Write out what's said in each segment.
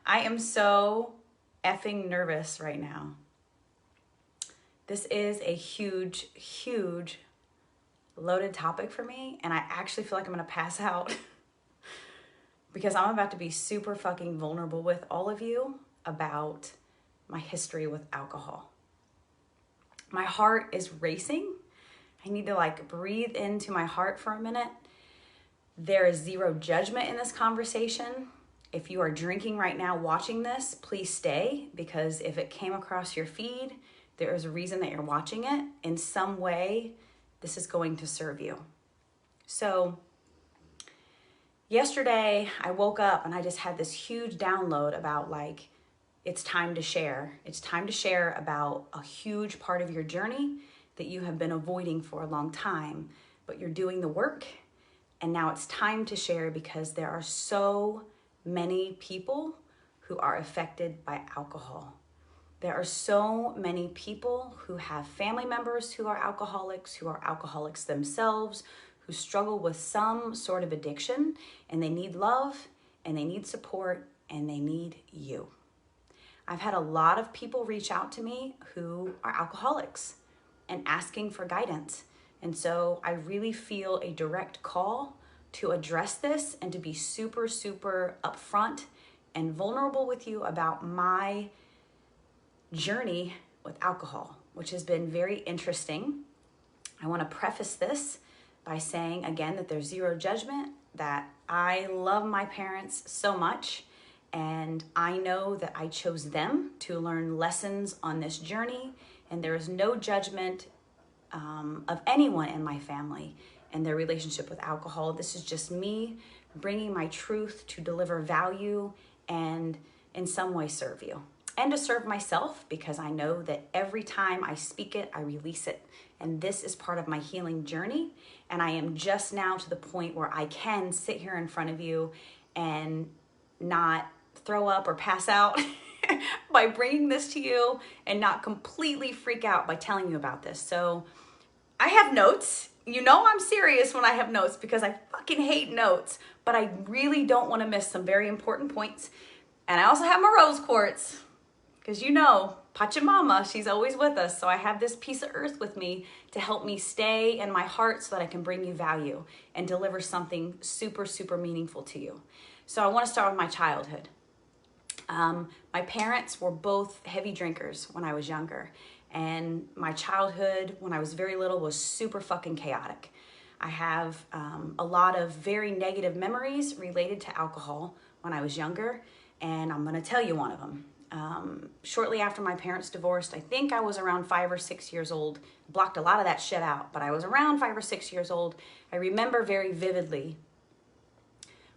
I am so effing nervous right now. This is a huge, huge loaded topic for me, and I actually feel like I'm gonna pass out because I'm about to be super fucking vulnerable with all of you about my history with alcohol. My heart is racing. I need to like breathe into my heart for a minute. There is zero judgment in this conversation. If you are drinking right now watching this, please stay, because if it came across your feed, there is a reason that you're watching it. In some way, this is going to serve you. So yesterday I woke up and I just had this huge download about like, it's time to share. It's time to share about a huge part of your journey that you have been avoiding for a long time, but you're doing the work. And now it's time to share because there are so many people who are affected by alcohol. There are so many people who have family members who are alcoholics themselves, who struggle with some sort of addiction, and they need love, and they need support, and they need you. I've had a lot of people reach out to me who are alcoholics and asking for guidance. And so I really feel a direct call to address this and to be super, super upfront and vulnerable with you about my journey with alcohol, which has been very interesting. I want to preface this by saying again that there's zero judgment, that I love my parents so much, and I know that I chose them to learn lessons on this journey, and there is no judgment of anyone in my family and their relationship with alcohol. This is just me bringing my truth to deliver value and in some way serve you. And to serve myself, because I know that every time I speak it, I release it. And this is part of my healing journey. And I am just now to the point where I can sit here in front of you and not throw up or pass out by bringing this to you, and not completely freak out by telling you about this. So I have notes. You know I'm serious when I have notes, because I fucking hate notes, but I really don't want to miss some very important points. And I also have my rose quartz, because you know, Pachamama, she's always with us. So I have this piece of earth with me to help me stay in my heart so that I can bring you value and deliver something super, super meaningful to you. So I want to start with my childhood. My parents were both heavy drinkers when I was younger. And my childhood, when I was very little, was super fucking chaotic. I have a lot of very negative memories related to alcohol when I was younger, and I'm gonna tell you one of them. Shortly after my parents divorced, I think I was around 5 or 6 years old, blocked a lot of that shit out, but I was around 5 or 6 years old. I remember very vividly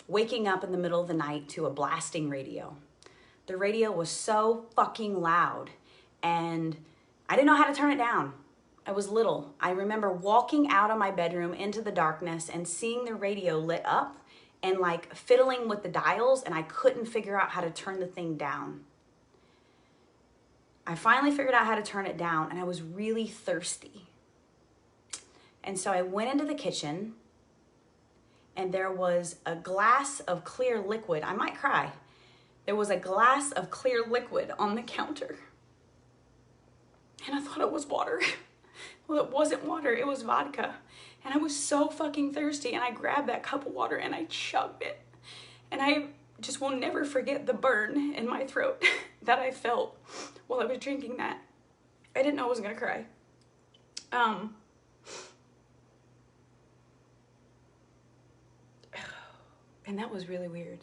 waking up in the middle of the night to a blasting radio. The radio was so fucking loud, and I didn't know how to turn it down. I was little. I remember walking out of my bedroom into the darkness and seeing the radio lit up and like fiddling with the dials, and I couldn't figure out how to turn the thing down. I finally figured out how to turn it down, and I was really thirsty. And so I went into the kitchen, and there was a glass of clear liquid. I might cry. There was a glass of clear liquid on the counter. And I thought it was water. Well, it wasn't water, it was vodka. And I was so fucking thirsty, and I grabbed that cup of water and I chugged it. And I just will never forget the burn in my throat that I felt while I was drinking that. I didn't know I was gonna cry. And that was really weird.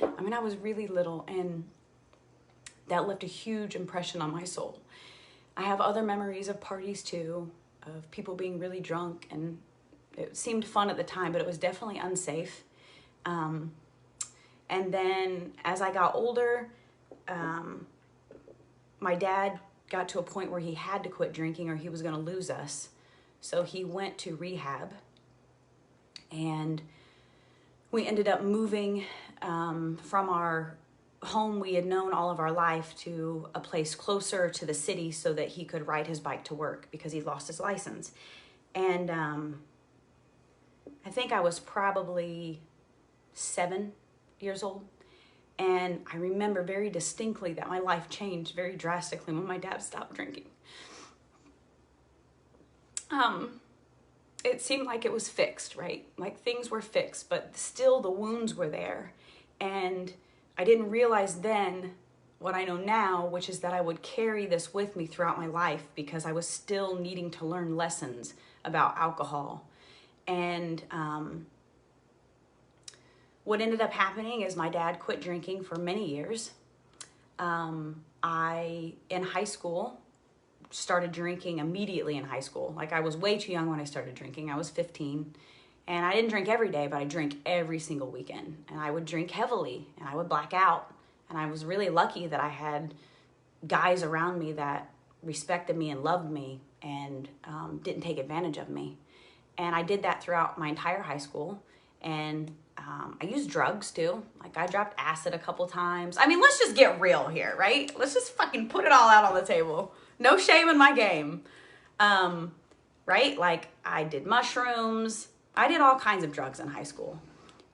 I mean, I was really little, and that left a huge impression on my soul. I have other memories of parties too, of people being really drunk, and it seemed fun at the time, but it was definitely unsafe. And then as I got older, my dad got to a point where he had to quit drinking or he was gonna lose us. So he went to rehab, and we ended up moving from our home we had known all of our life to a place closer to the city so that he could ride his bike to work because he lost his license. And I think I was probably 7 years old, And I remember very distinctly that my life changed very drastically when my dad stopped drinking. It seemed like it was fixed, right? Like things were fixed, but still the wounds were there. And I didn't realize then what I know now, which is that I would carry this with me throughout my life because I was still needing to learn lessons about alcohol. And what ended up happening is my dad quit drinking for many years. In high school, started drinking immediately in high school. Like I was way too young when I started drinking. I was 15 and I didn't drink every day, but I drank every single weekend, and I would drink heavily and I would black out. And I was really lucky that I had guys around me that respected me and loved me and didn't take advantage of me. And I did that throughout my entire high school. And I used drugs too. Like I dropped acid a couple times. I mean, let's just get real here, right? Let's just fucking put it all out on the table. No shame in my game. Right? Like I did mushrooms. I did all kinds of drugs in high school.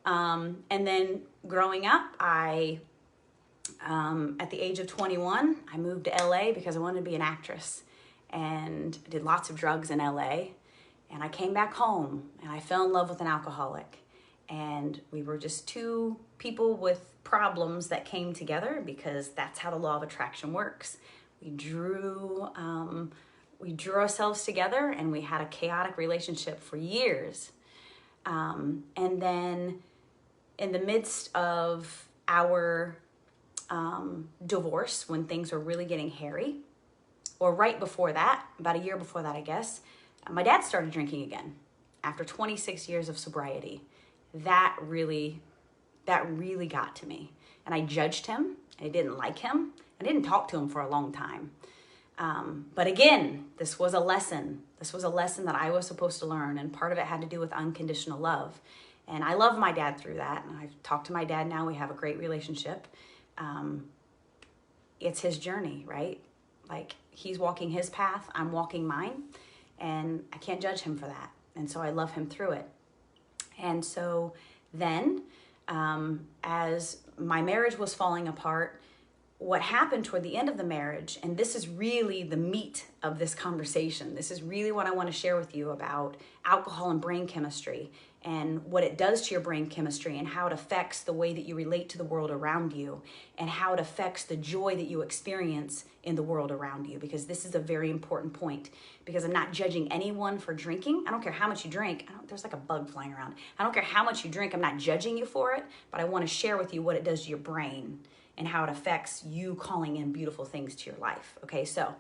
And then growing up, at the age of 21, I moved to LA because I wanted to be an actress, and did lots of drugs in LA. And I came back home and I fell in love with an alcoholic. And we were just two people with problems that came together because that's how the law of attraction works. We drew ourselves together, and we had a chaotic relationship for years. And then in the midst of our divorce, when things were really getting hairy, or right before that, about a year before that, I guess, my dad started drinking again after 26 years of sobriety. That really got to me. And I judged him. I didn't like him. I didn't talk to him for a long time. But again, this was a lesson. This was a lesson that I was supposed to learn. And part of it had to do with unconditional love. And I love my dad through that. And I've talked to my dad now. We have a great relationship. It's his journey, right? Like he's walking his path. I'm walking mine. And I can't judge him for that. And so I love him through it. And so then, as my marriage was falling apart, what happened toward the end of the marriage, and this is really the meat of this conversation, this is really what I want to share with you about alcohol and brain chemistry and what it does to your brain chemistry and how it affects the way that you relate to the world around you and how it affects the joy that you experience in the world around you, because this is a very important point, because I'm not judging anyone for drinking. I don't care how much you drink. There's like a bug flying around. I don't care how much you drink. I'm not judging you for it, but I want to share with you what it does to your brain and how it affects you calling in beautiful things to your life. Okay, so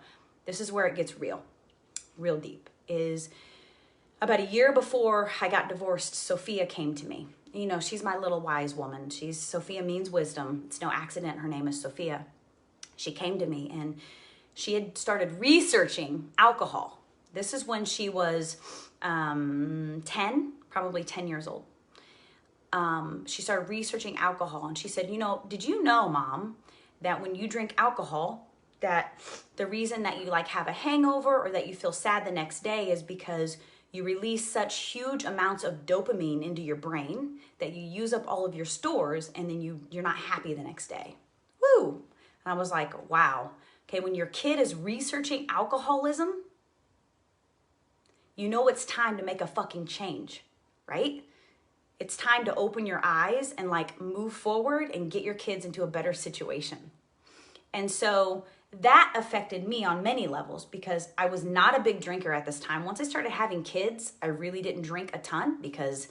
this is where it gets real deep. Is about a year before I got divorced, Sophia came to me. You know, she's my little wise woman. Sophia means wisdom. It's no accident her name is Sophia. She came to me and she had started researching alcohol. This is when she was 10, probably 10 years old. She started researching alcohol, and she said, you know, did you know, Mom, that when you drink alcohol, that the reason that you like have a hangover or that you feel sad the next day is because you release such huge amounts of dopamine into your brain that you use up all of your stores, and then you're not happy the next day. Woo! And I was like, wow. Okay, when your kid is researching alcoholism, you know it's time to make a fucking change, right? It's time to open your eyes and like move forward and get your kids into a better situation. And so that affected me on many levels because I was not a big drinker at this time. Once I started having kids, I really didn't drink a ton because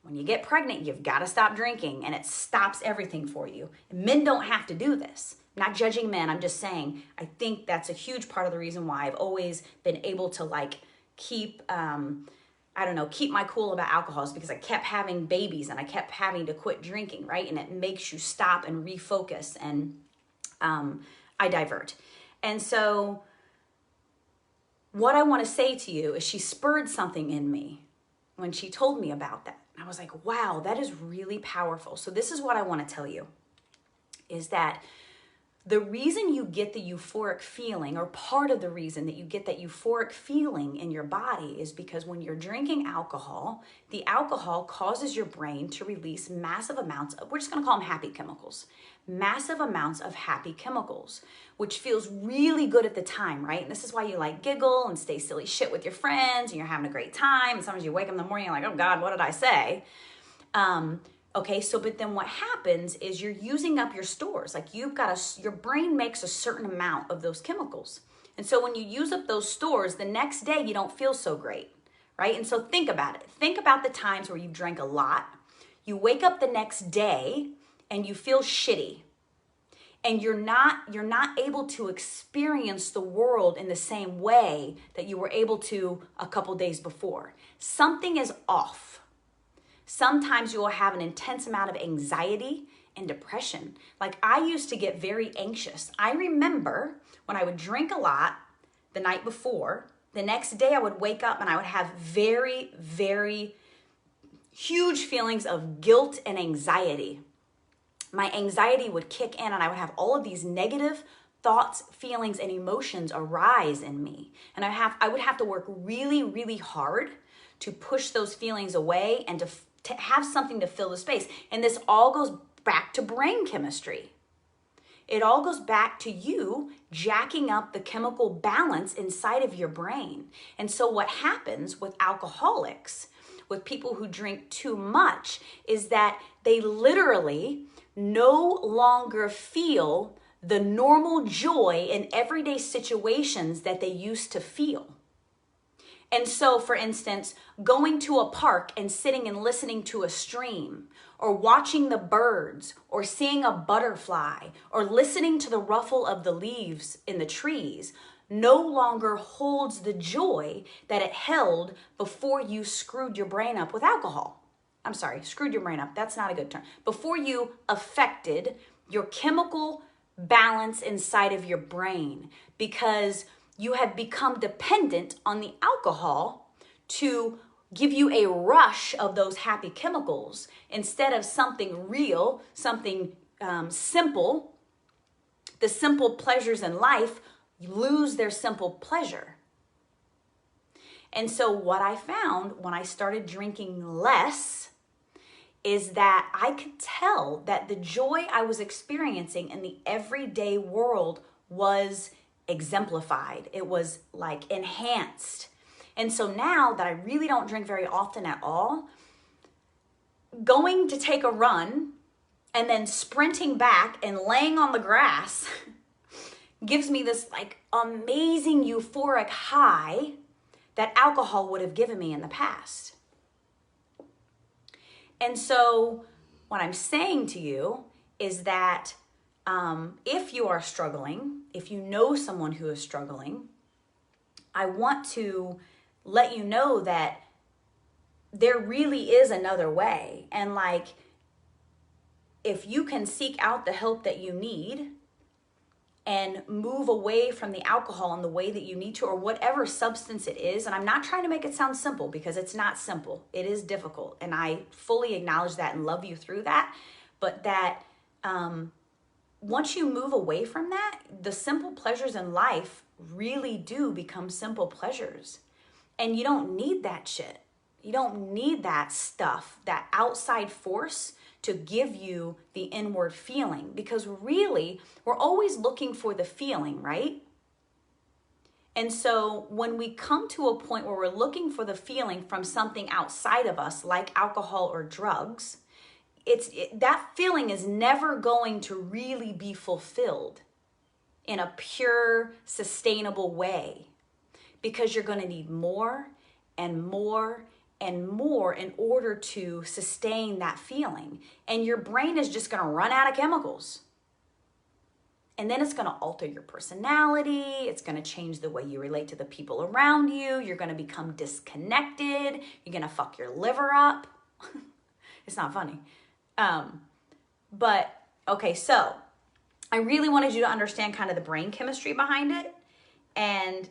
when you get pregnant, you've got to stop drinking and it stops everything for you. And men don't have to do this. I'm not judging men. I'm just saying, I think that's a huge part of the reason why I've always been able to like keep my cool about alcohol is because I kept having babies and I kept having to quit drinking, right? And it makes you stop and refocus, and I divert. And so what I want to say to you is she spurred something in me when she told me about that. I was like, wow, that is really powerful. So this is what I want to tell you is that The reason you get the euphoric feeling, or part of the reason that you get that euphoric feeling in your body, is because when you're drinking alcohol, the alcohol causes your brain to release massive amounts of, we're just gonna call them happy chemicals, massive amounts of happy chemicals, which feels really good at the time, right? And this is why you like giggle and say silly shit with your friends and you're having a great time. And sometimes you wake up in the morning and you're like, oh God, what did I say? Okay, so but then what happens is you're using up your stores. Like your brain makes a certain amount of those chemicals. And so when you use up those stores, the next day you don't feel so great, right? And so think about it. Think about the times where you drank a lot. You wake up the next day and you feel shitty. And you're not able to experience the world in the same way that you were able to a couple days before. Something is off. Sometimes you will have an intense amount of anxiety and depression. Like I used to get very anxious. I remember when I would drink a lot the night before, the next day I would wake up and I would have very, very huge feelings of guilt and anxiety. My anxiety would kick in and I would have all of these negative thoughts, feelings, and emotions arise in me. And I would have to work really, really hard to push those feelings away and to have something to fill the space. And this all goes back to brain chemistry. It all goes back to you jacking up the chemical balance inside of your brain. And so what happens with alcoholics, with people who drink too much, is that they literally no longer feel the normal joy in everyday situations that they used to feel. And so, for instance, going to a park and sitting and listening to a stream, or watching the birds, or seeing a butterfly, or listening to the ruffle of the leaves in the trees, no longer holds the joy that it held before you screwed your brain up with alcohol. I'm sorry, screwed your brain up. That's not a good term. Before you affected your chemical balance inside of your brain, because you have become dependent on the alcohol to give you a rush of those happy chemicals instead of something real, something simple. The simple pleasures in life lose their simple pleasure. And so what I found when I started drinking less is that I could tell that the joy I was experiencing in the everyday world was exemplified. It was like enhanced. And so now that I really don't drink very often at all, going to take a run and then sprinting back and laying on the grass gives me this like amazing euphoric high that alcohol would have given me in the past. And so what I'm saying to you is that if you are struggling, if you know someone who is struggling, I want to let you know that there really is another way. And like, if you can seek out the help that you need and move away from the alcohol in the way that you need to, or whatever substance it is, and I'm not trying to make it sound simple because it's not simple. It is difficult. And I fully acknowledge that and love you through that. But that once you move away from that, the simple pleasures in life really do become simple pleasures. And you don't need that shit. You don't need that stuff, that outside force to give you the inward feeling, because really we're always looking for the feeling, right? And so when we come to a point where we're looking for the feeling from something outside of us, like alcohol or drugs, that feeling is never going to really be fulfilled in a pure, sustainable way, because you're going to need more and more and more in order to sustain that feeling. And your brain is just going to run out of chemicals. And then it's going to alter your personality. It's going to change the way you relate to the people around you. You're going to become disconnected. You're going to fuck your liver up. It's not funny. But okay, so I really wanted you to understand kind of the brain chemistry behind it. And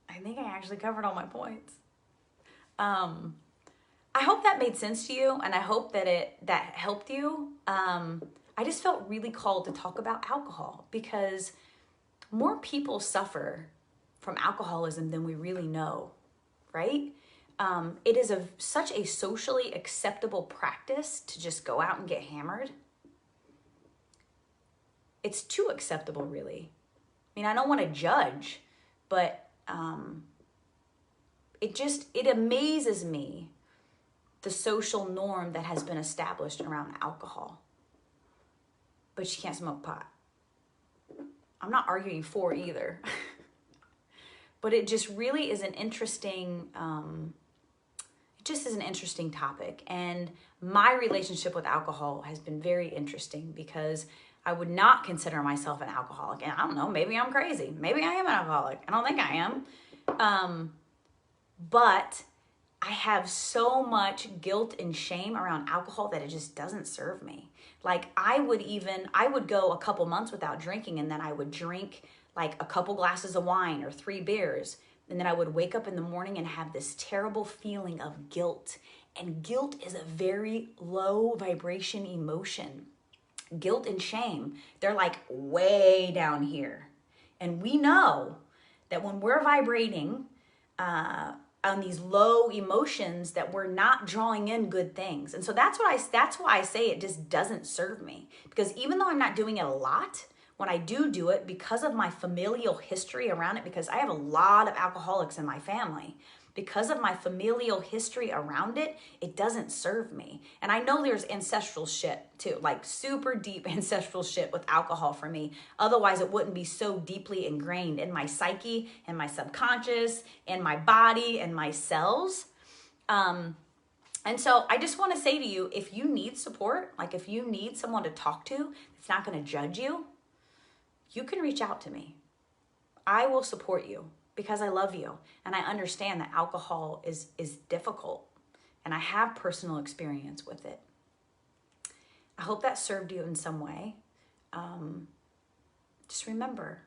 I think I actually covered all my points. I hope that made sense to you, and I hope that that helped you. I just felt really called to talk about alcohol because more people suffer from alcoholism than we really know, right? It is such a socially acceptable practice to just go out and get hammered. It's too acceptable, really. I mean, I don't want to judge, but it amazes me the social norm that has been established around alcohol. But you can't smoke pot. I'm not arguing for either. But it just really is an interesting, topic. And my relationship with alcohol has been very interesting because I would not consider myself an alcoholic. And I don't know, maybe I'm crazy. Maybe I am an alcoholic. I don't think I am. But I have so much guilt and shame around alcohol that it just doesn't serve me. Like I would go a couple months without drinking, and then I would drink like a couple glasses of wine or 3 beers. And then I would wake up in the morning and have this terrible feeling of guilt. And guilt is a very low vibration emotion. Guilt and shame, they're like way down here. And we know that when we're vibrating on these low emotions, that we're not drawing in good things. And so that's why I say it just doesn't serve me. Because even though I'm not doing it a lot, when I do it, because of my familial history around it, because I have a lot of alcoholics in my family, because of my familial history around it, it doesn't serve me. And I know there's ancestral shit too, like super deep ancestral shit with alcohol for me. Otherwise, it wouldn't be so deeply ingrained in my psyche and my subconscious and my body and my cells. And so I just want to say to you, if you need support, like if you need someone to talk to that's not going to judge you, you can reach out to me. I will support you because I love you. And I understand that alcohol is difficult. And I have personal experience with it. I hope that served you in some way. Just remember,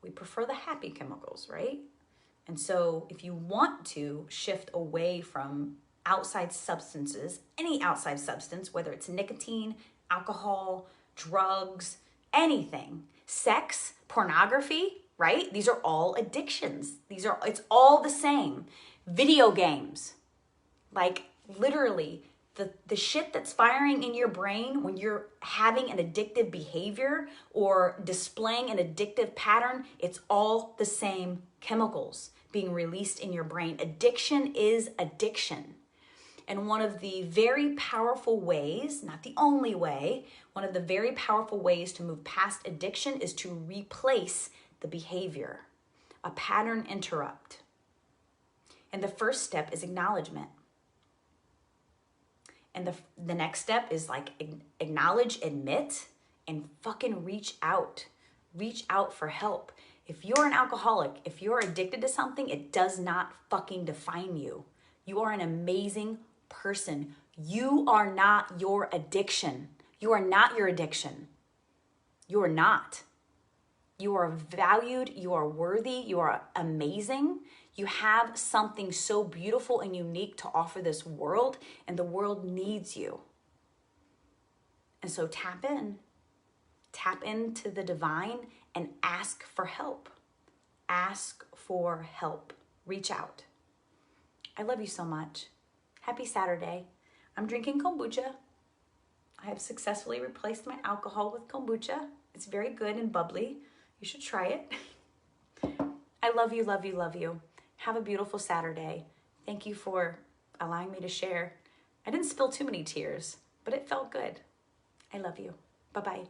we prefer the happy chemicals, right? And so if you want to shift away from outside substances, any outside substance, whether it's nicotine, alcohol, drugs, anything, sex, pornography, right? These are all addictions. It's all the same. Video games, like literally the shit that's firing in your brain when you're having an addictive behavior or displaying an addictive pattern, it's all the same chemicals being released in your brain. Addiction is addiction. And one of the very powerful ways, not the only way, one of the very powerful ways to move past addiction is to replace the behavior, a pattern interrupt. And the first step is acknowledgement. And the next step is like acknowledge, admit, and fucking reach out. Reach out for help. If you're an alcoholic, if you're addicted to something, it does not fucking define you. You are an amazing person. You are not your addiction. You are not your addiction. You are not. You are valued. You are worthy. You are amazing. You have something so beautiful and unique to offer this world, and the world needs you. And so tap in. Tap into the divine and ask for help. Ask for help. Reach out. I love you so much. Happy Saturday. I'm drinking kombucha. I have successfully replaced my alcohol with kombucha. It's very good and bubbly. You should try it. I love you, love you, love you. Have a beautiful Saturday. Thank you for allowing me to share. I didn't spill too many tears, but it felt good. I love you. Bye-bye.